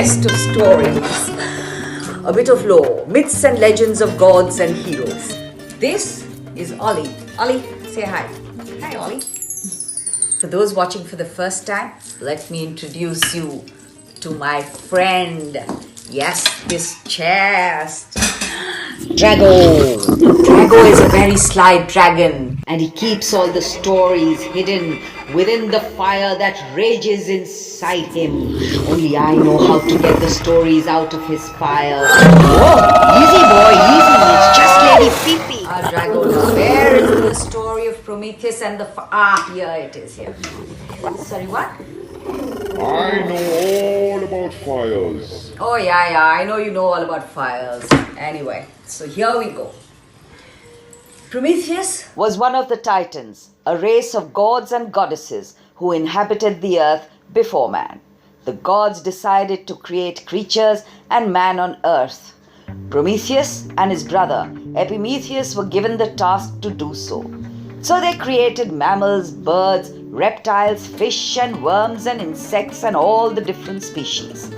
best of stories. A bit of lore, myths and legends of gods and heroes. This is Ollie. Ollie, say hi. Hi, Ollie. For those watching for the first time, let me introduce you to my friend. Yes, his chest. Draago. Draago is a very sly dragon, and he keeps all the stories hidden within the fire that rages inside him. Only I know how to get the stories out of his fire. Oh, easy boy, easy. It's just Lady Fifi. Draago, now where is the story of Prometheus and the here it is here. Sorry, what? I know all about fires. Oh yeah, I know you know all about fires. Anyway, so here we go. Prometheus was one of the Titans, a race of gods and goddesses who inhabited the earth before man. The gods decided to create creatures and man on earth. Prometheus and his brother Prometheus were given the task to do so. So they created mammals, birds, reptiles, fish and worms and insects and all the different species.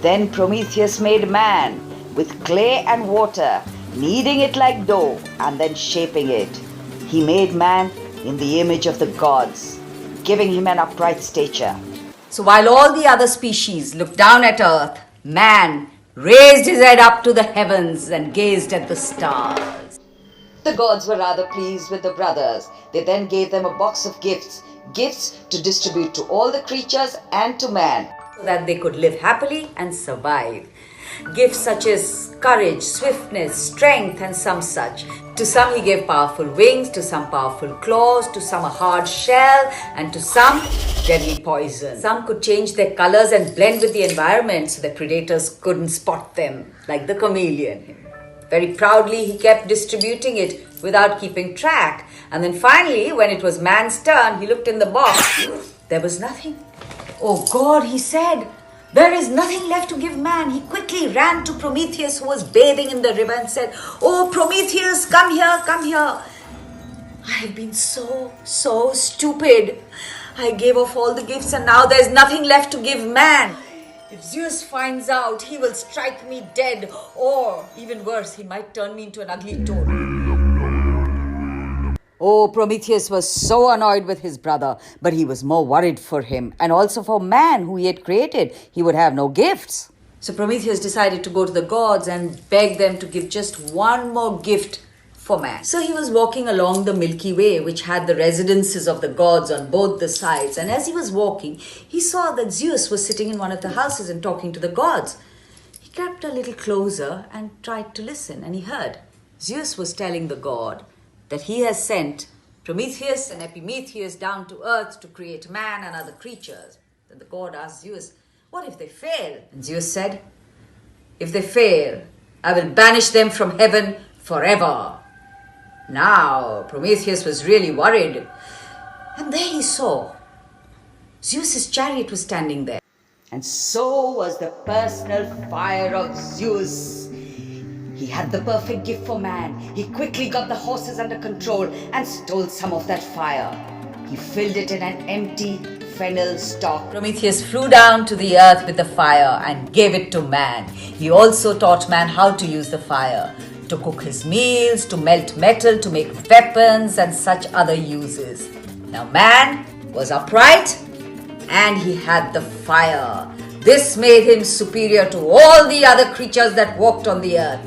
Then Prometheus made man with clay and water, kneading it like dough and then shaping it. He made man in the image of the gods, giving him an upright stature. So while all the other species looked down at earth, man raised his head up to the heavens and gazed at the stars. The gods were rather pleased with the brothers. They then gave them a box of gifts to distribute to all the creatures and to man, so that they could live happily and survive. Gifts such as courage, swiftness, strength and some such. To some he gave powerful wings, to some powerful claws, to some a hard shell and to some deadly poison. Some could change their colors and blend with the environment so that predators couldn't spot them, like the chameleon. Very proudly he kept distributing it without keeping track. And then finally, when it was man's turn, he looked in the box. There was nothing. Oh God, he said, there is nothing left to give man. He quickly ran to Prometheus, who was bathing in the river, and said, "Oh Prometheus, come here, come here. I have been so stupid. I gave off all the gifts and now there's nothing left to give man. If Zeus finds out, he will strike me dead, or even worse, he might turn me into an ugly toad." Oh, Prometheus was so annoyed with his brother, but he was more worried for him and also for man who he had created. He would have no gifts. So Prometheus decided to go to the gods and beg them to give just one more gift for man. So he was walking along the Milky Way, which had the residences of the gods on both the sides. And as he was walking, he saw that Zeus was sitting in one of the houses and talking to the gods. He crept a little closer and tried to listen, and he heard Zeus was telling the god that he has sent Prometheus and Prometheus down to earth to create man and other creatures. Then the god asked Zeus, "What if they fail?" And Zeus said, "If they fail, I will banish them from heaven forever." Now Prometheus was really worried. And there he saw Zeus's chariot was standing there. And so was the personal fire of Zeus. He had the perfect gift for man. He quickly got the horses under control and stole some of that fire. He filled it in an empty fennel stalk. Prometheus flew down to the earth with the fire and gave it to man. He also taught man how to use the fire, to cook his meals, to melt metal, to make weapons and such other uses. Now man was upright and he had the fire. This made him superior to all the other creatures that walked on the earth.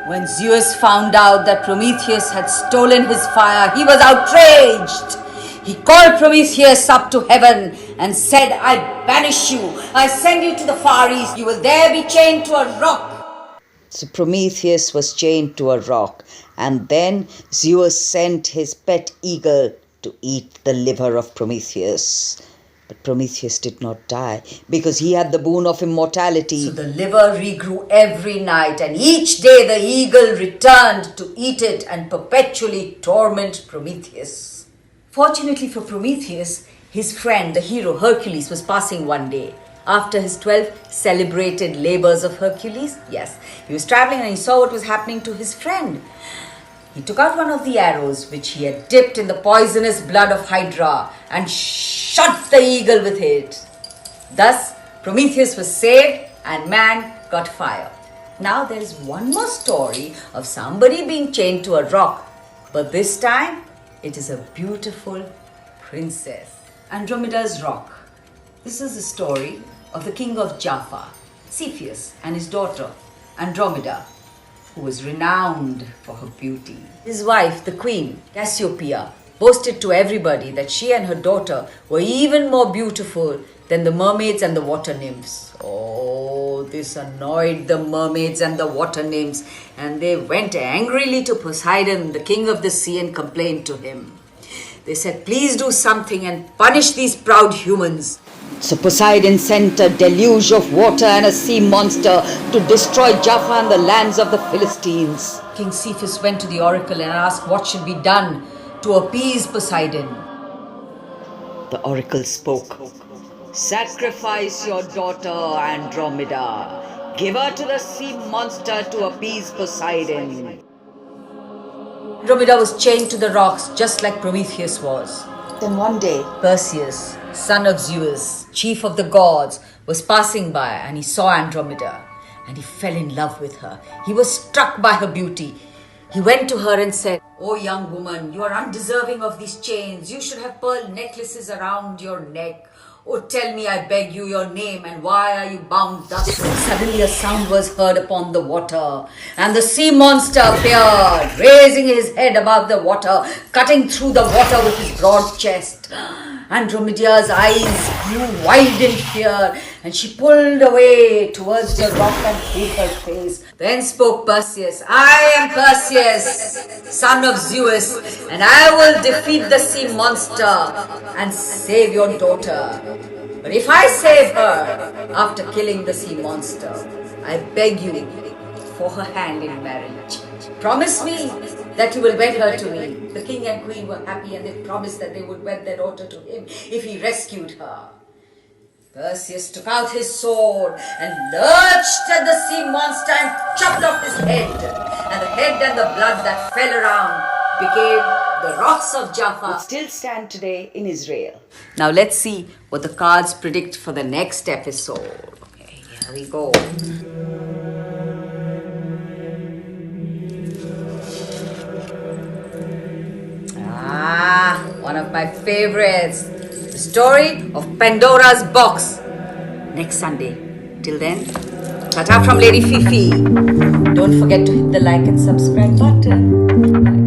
When Zeus found out that Prometheus had stolen his fire, he was outraged. He called Prometheus up to heaven and said, "I banish you. I send you to the Far East. You will there be chained to a rock." So Prometheus was chained to a rock, and then Zeus sent his pet eagle to eat the liver of Prometheus. But Prometheus did not die because he had the boon of immortality. So the liver regrew every night, and each day the eagle returned to eat it and perpetually torment Prometheus. Fortunately for Prometheus, his friend, the hero Hercules, was passing one day. After his 12 celebrated labors of Hercules, yes, he was traveling and he saw what was happening to his friend. He took out one of the arrows which he had dipped in the poisonous blood of Hydra and shot the eagle with it. Thus, Prometheus was saved and man got fire. Now there's one more story of somebody being chained to a rock, but this time it is a beautiful princess. Andromeda's rock. This is the story of the king of Jaffa, Cepheus, and his daughter, Andromeda, who was renowned for her beauty. His wife, the queen, Cassiopeia, boasted to everybody that she and her daughter were even more beautiful than the mermaids and the water nymphs. Oh, this annoyed the mermaids and the water nymphs, and they went angrily to Poseidon, the king of the sea, and complained to him. They said, "Please do something and punish these proud humans." So Poseidon sent a deluge of water and a sea monster to destroy Jaffa and the lands of the Philistines. King Cepheus went to the oracle and asked what should be done to appease Poseidon. The oracle spoke. "Sacrifice your daughter Andromeda. Give her to the sea monster to appease Poseidon." Andromeda was chained to the rocks just like Prometheus was. Then one day, Perseus, son of Zeus, chief of the gods, was passing by and he saw Andromeda and he fell in love with her. He was struck by her beauty. He went to her and said, "Oh young woman, you are undeserving of these chains. You should have pearl necklaces around your neck. Oh, tell me, I beg you, your name, and why are you bound thus?" Suddenly a sound was heard upon the water, and the sea monster appeared, raising his head above the water, cutting through the water with his broad chest. Andromeda's eyes grew wide in fear, and she pulled away towards the rock and hid her face. Then spoke Perseus, "I am Perseus, son of Zeus, and I will defeat the sea monster and save your daughter. But if I save her after killing the sea monster, I beg you for her hand in marriage. Promise me that you will wed her to me." The king and queen were happy and they promised that they would wed their daughter to him if he rescued her. Perseus took out his sword and lurched at the sea monster and chopped off his head. And the head and the blood that fell around became the rocks of Jaffa, which still stand today in Israel. Now let's see what the cards predict for the next episode. Okay, here we go. One of my favorites. The story of Pandora's box. Next Sunday. Till then, ta-ta from Lady Fifi. Don't forget to hit the like and subscribe button. Bye.